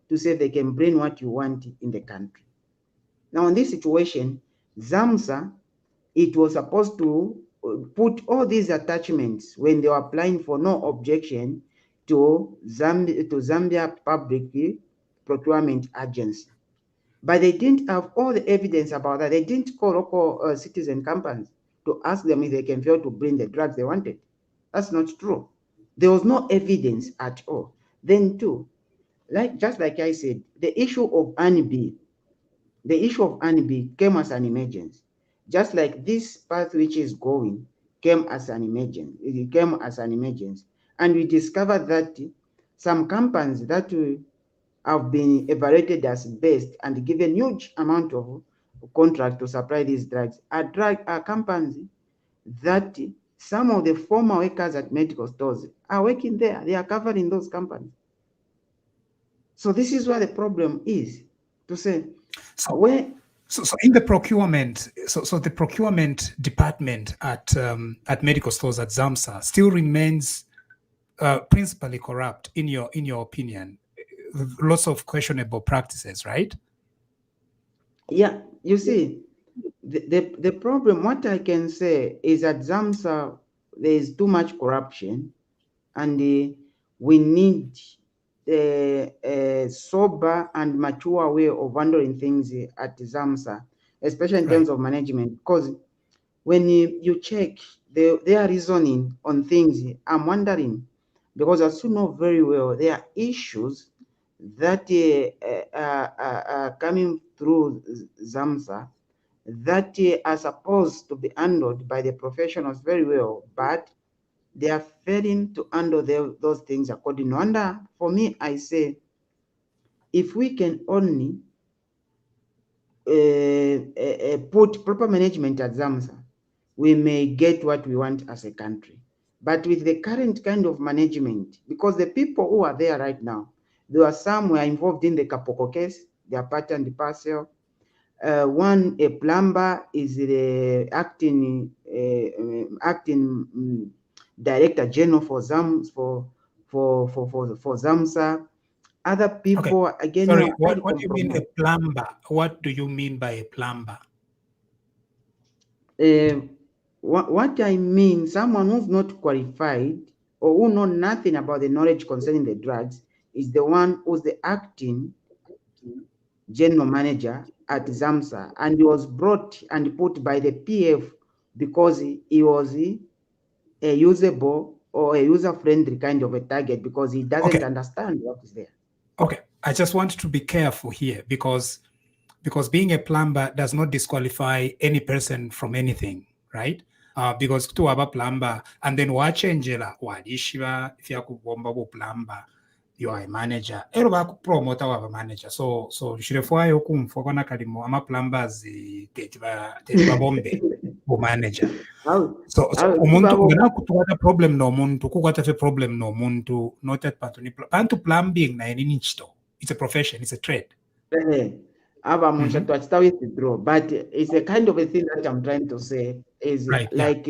to say if they can bring what you want in the country. Now, in this situation, ZAMMSA, it was supposed to put all these attachments when they were applying for no objection to Zambia Public Procurement Agency. But they didn't have all the evidence about that. They didn't call local citizen companies to ask them if they can fail to bring the drugs they wanted. That's not true. There was no evidence at all. Then too, just like I said, the issue of ANIB came as an emergency. Just like this path which is going came as an emergency. It came as an emergency. And we discovered that some companies that have been evaluated as best and given huge amount of contract to supply these drugs are companies that some of the former workers at medical stores are working there. They are covered in those companies. So this is where the problem is, to say, so in the procurement, so the procurement department at medical stores at ZAMMSA still remains principally corrupt in your opinion. Lots of questionable practices, right? Yeah, you see, the problem, what I can say is that ZAMMSA, there is too much corruption, and we need a sober and mature way of handling things at ZAMMSA, especially in terms of management. Because when you check their reasoning on things, I'm wondering, because as you know very well, there are issues that are coming through ZAMMSA that are supposed to be handled by the professionals very well, but they are failing to handle those things according to. And for me, I say, if we can only put proper management at ZAMMSA, we may get what we want as a country. But with the current kind of management, because the people who are there right now, there are some who are involved in the Kapoko case, they are part and parcel. A plumber is the acting director general for ZAMMSA. Other people again. Sorry, what do you mean a plumber? What do you mean by a plumber? What I mean, someone who's not qualified or who know nothing about the knowledge concerning the drugs is the one who's the acting general manager at ZAMMSA, and he was brought and put by the PF because he was a usable or a user-friendly kind of a target, because he doesn't understand what is there. Okay, I just want to be careful here, because because being a plumber does not disqualify any person from anything, right? Because to have a plumber and then wachengela wadishiva if you kubomba bu plumber you are a manager ero ba promoter wa manager so shirefwayo kumfwa kona kalimo ama plumbers tetiba bombe bu manager so umuntu ngena kutukwata problem no muntu kukwata fe problem no muntu not at pantu plumbing na nini nchito. It's a profession, it's a trade. Aba Munshya to start withdraw, but it's a kind of a thing that I'm trying to say is right, like,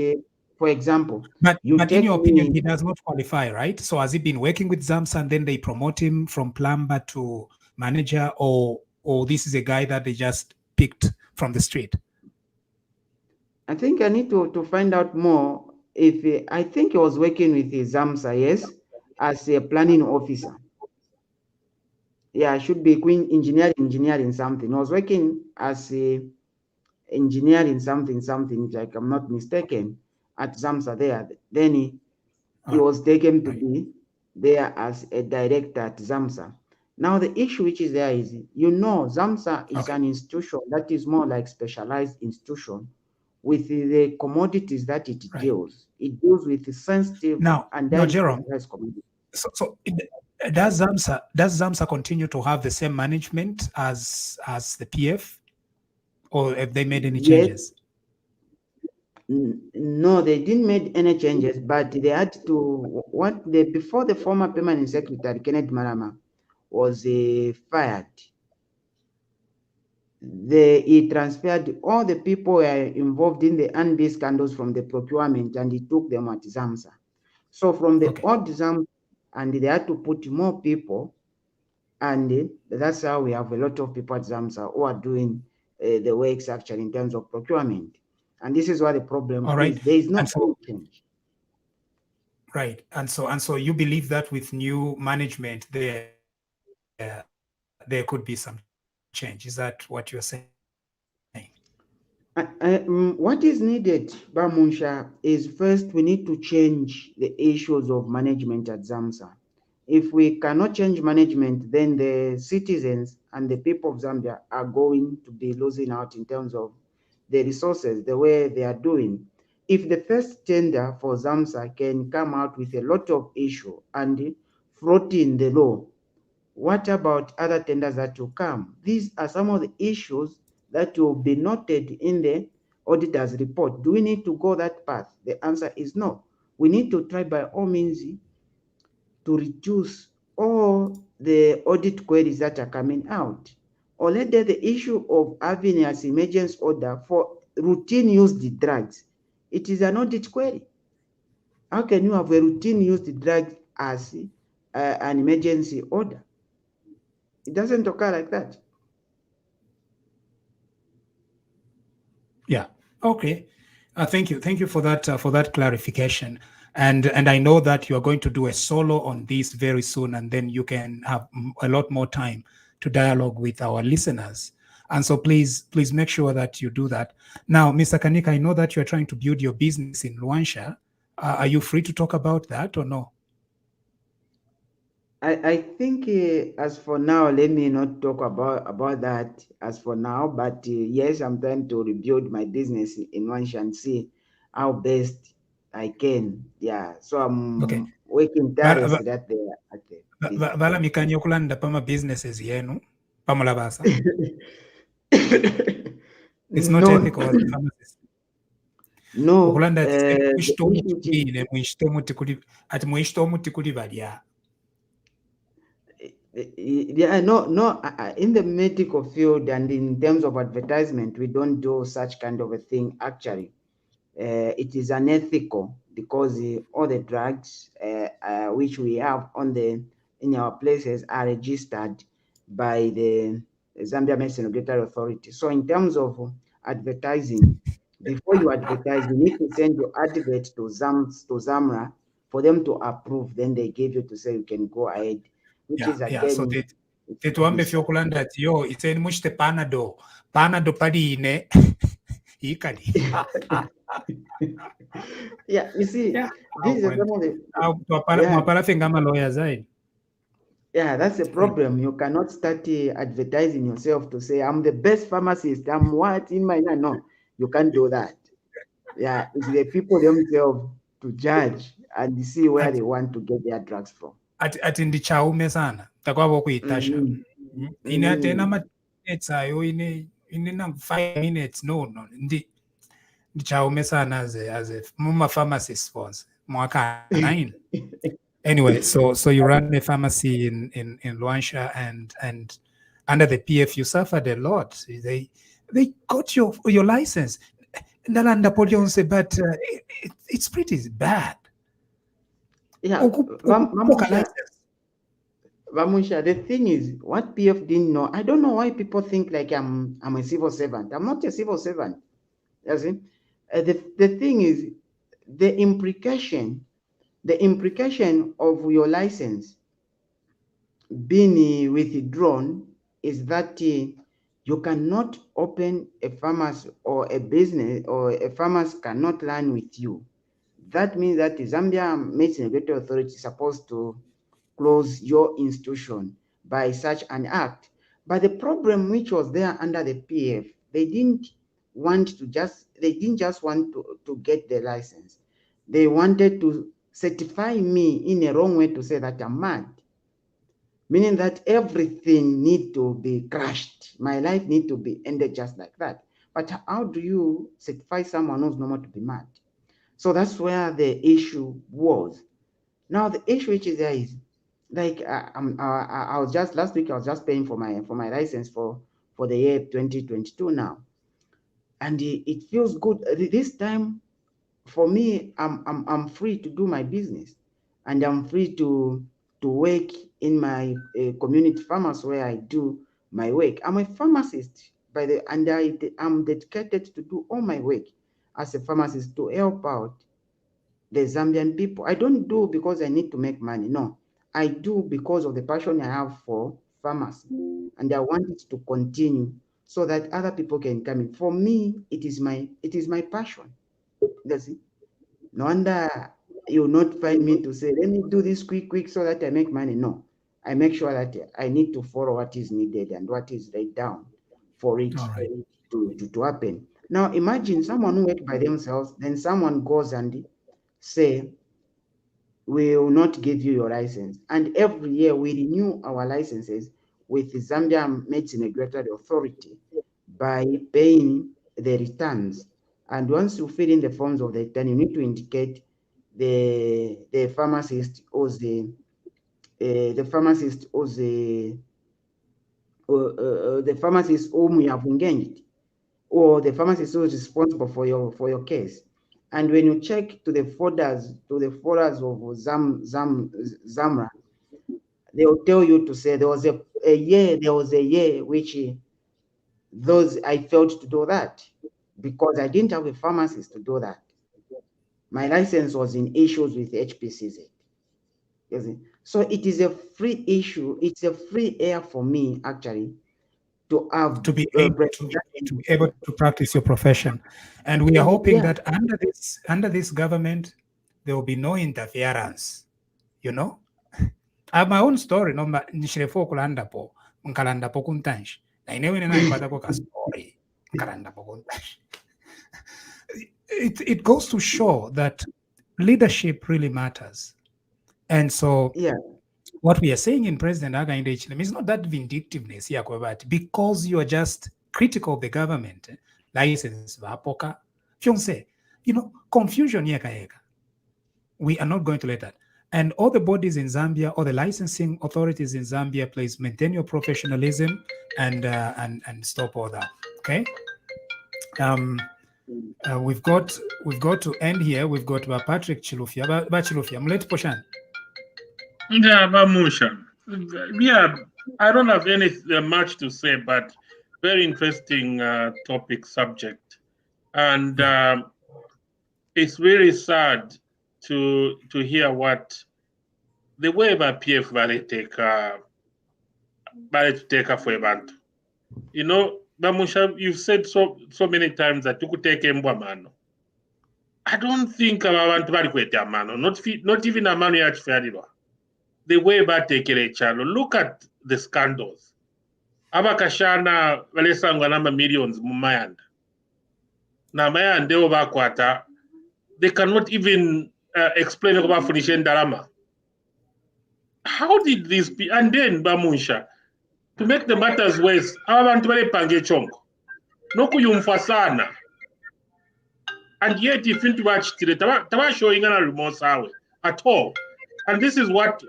for example, but in your opinion, he does not qualify, right? So has he been working with ZAMMSA and then they promote him from plumber to manager, or this is a guy that they just picked from the street? I think I need to find out more. If I think he was working with ZAMMSA, yes, as a planning officer. Yeah, I should be engineering something. I was working as a engineering something, like I'm not mistaken, at ZAMMSA there. Then he was taken to be there as a director at ZAMMSA. Now the issue which is there is, ZAMMSA is an institution that is more like specialized institution with the commodities that it deals. It deals with the sensitive and Jerome, commodities. So does ZAMMSA continue to have the same management as the PF, or have they made any changes? No, they didn't make any changes, but they had to before the former permanent secretary Kenneth Marama was fired. He transferred all the people who were involved in the unbid scandals from the procurement, and he took them at ZAMMSA. So from the old ZAMMSA, and they had to put more people, and that's how we have a lot of people at ZAMMSA who are doing the works actually in terms of procurement. And this is what the problem is. There is no change. Right. And so you believe that with new management there could be some change. Is that what you're saying? What is needed, Munshya, is first we need to change the issues of management at ZAMMSA. If we cannot change management, then the citizens and the people of Zambia are going to be losing out in terms of the resources, the way they are doing. If the first tender for ZAMMSA can come out with a lot of issue and floating the law, what about other tenders that will come? These are some of the issues that will be noted in the auditor's report. Do we need to go that path? The answer is no. We need to try by all means to reduce all the audit queries that are coming out. Already the issue of having as emergency order for routine used drugs, it is an audit query. How can you have a routine used drug as an emergency order? It doesn't occur like that. Yeah. Okay. Thank you for that clarification. And I know that you are going to do a solo on this very soon, and then you can have a lot more time to dialogue with our listeners. And so please make sure that you do that. Now, Mr. Kanyika, I know that you are trying to build your business in Luansha. Are you free to talk about that or no? I think as for now, let me not talk about that as for now, but yes, I'm trying to rebuild my business in Luansha and see how best I can. Yeah, so I'm working tirelessly at the Vala mikanyi okulanda pama businesses yenu pamulabasa. It's not ethical as a pharmacist. No. Okulanda mwishito muti kuli balya. Yeah, no. In the medical field and in terms of advertisement, we don't do such kind of a thing. Actually, it is unethical because all the drugs which we have in our places are registered by the Zambia Medicine Regulatory Authority. So, in terms of advertising, before you advertise, you need to send your advert to ZAMRA for them to approve. Then they give you to say you can go ahead. Which is again, so tetuambe fyokulanda ati yo iseni mushite panado paline ikali. Yeah, you see, this is some of the maparafe ngama lawyers. Yeah, that's a problem. You cannot start advertising yourself to say, I'm the best pharmacist. I'm what in my no. You can't do that. Yeah, it's the people themselves to judge and see where they want to get their drugs from. ati ndichaume sana takwavo kuitasha ine atena minutes ayo ine na 5 minutes no ndichaume sana as a muma pharmacy sponsor mwaka 9. Anyway, so you run a pharmacy in Luansha and under the PF you suffered a lot. They got your license. Nalanda Polionse, but it's pretty bad. Yeah, Munshya, the thing is, what PF didn't know, I don't know why people think like I'm a civil servant. I'm not a civil servant. You see? The thing is, the implication of your license being withdrawn is that you cannot open a pharmacy or a business, or a pharmacy cannot run with you. That means that the Zambia Medicine Regulatory Authority is supposed to close your institution by such an act. But the problem which was there under the PF, they didn't just want to get the license. They wanted to certify me in a wrong way to say that I'm mad. Meaning that everything need to be crushed. My life need to be ended just like that. But how do you certify someone who's normal to be mad? So that's where the issue was. Now the issue which is there is, like I was just last week I was just paying for my license for the year 2022 now, and it feels good this time. For me, I'm free to do my business, and I'm free to work in my community pharmacy where I do my work. I'm a pharmacist and I'm dedicated to do all my work as a pharmacist to help out the Zambian people. I don't do because I need to make money. No, I do because of the passion I have for pharmacy, and I want it to continue so that other people can come in. For me, it is my passion. That's it. No wonder you will not find me to say, let me do this quick so that I make money. No, I make sure that I need to follow what is needed and what is laid down for it to happen. Now, imagine someone who works by themselves, then someone goes and say, we will not give you your license. And every year we renew our licenses with the Zambia Medicine Regulatory Authority by paying the returns. And once you fill in the forms of the return, you need to indicate the pharmacist or the pharmacist whom you have engaged, or the pharmacist who is responsible for your case. And when you check to the folders of ZAMRA, they will tell you to say there was a year which I failed to do that because I didn't have a pharmacist to do that. My license was in issues with HPCZ. So it is a free issue. It's a free air for me actually to have to be able to practice your profession. And we are hoping that under this government there will be no interference. You know, I have my own story. No, nishirefo kulandapo nkalandapo kuntanshi na inewe nena ipata kwa story nkalandapo kuntanshi. It goes to show that leadership really matters. And so what we are saying in President Hakainde Hichilema is not that vindictiveness here, but because you are just critical of the government, license vapoka, fiance, confusion here. We are not going to let that. And all the bodies in Zambia, all the licensing authorities in Zambia, please maintain your professionalism and stop all that. Okay. We've got to end here. We've got Patrick Chilufya. Chilufya, Mlet Poshan. Yeah, Munshya. Yeah, I don't have anything much to say, but very interesting topic subject, and it's really sad to hear what the way that PF Valley take for a band. Munshya, you've said so many times that you could take Mbwa mano. I don't think abantu bali kweta mano, not even a mano yachifarirwa. the way batekere chalo. Look at the scandals. Abakashana balesangwa nama millions mumayanda. Na mayande obakwata, they cannot even explain about Funishen Darama. How did this be? And then Bamunsha, to make the matters worse, abantu bale pange chongo. Noku yumfasana. And yet if into bachitire taba showing an remorse at all. And this is what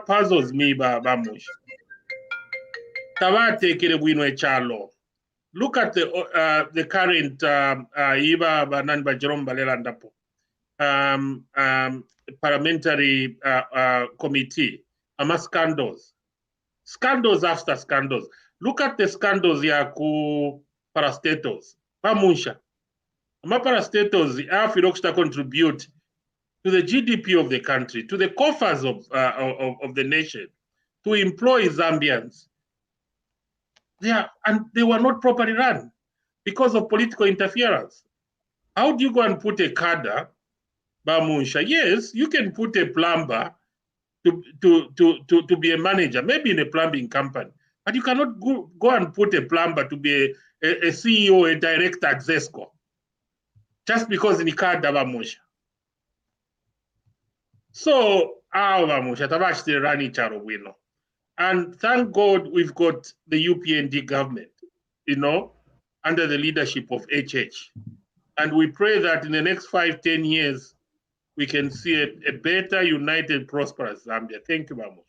puzzles me Bamunsha. Taba tekere bwino echalo. Look at the current Iba Bananba Jerome Balelandapo parliamentary committee. Scandals. Scandals after scandals. Look at the scandals ya ku parastatos. Bamunsha. Parastatos are to contribute to the GDP of the country, to the coffers of the nation, to employ Zambians. And they were not properly run because of political interference. How do you go and put a cadre, Bamunsha? Yes, you can put a plumber to be a manager, maybe in a plumbing company, but you cannot go and put a plumber to be a CEO, a director at ZESCO, just because in the cadre, Bamunsha. So, Bamunsha, tabashite rani charo wino. And thank God we've got the UPND government, under the leadership of HH. And we pray that in the next 5-10 years, we can see a better, united, prosperous Zambia. Thank you very much.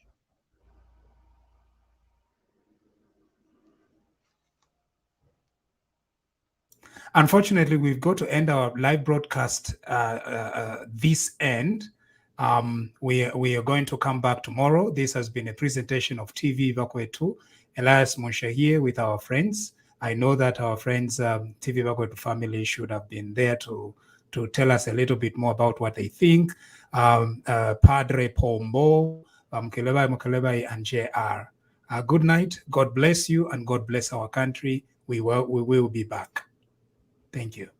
Unfortunately, we've got to end our live broadcast this end. We are going to come back tomorrow. This has been a presentation of TVBAKWETU. Elias Munshya here with our friends. I know that our friends, TVBAKWETU family, should have been there to tell us a little bit more about what they think. Padre Pombo, Mukelebai, and JR. Good night. God bless you and God bless our country. We will be back. Thank you.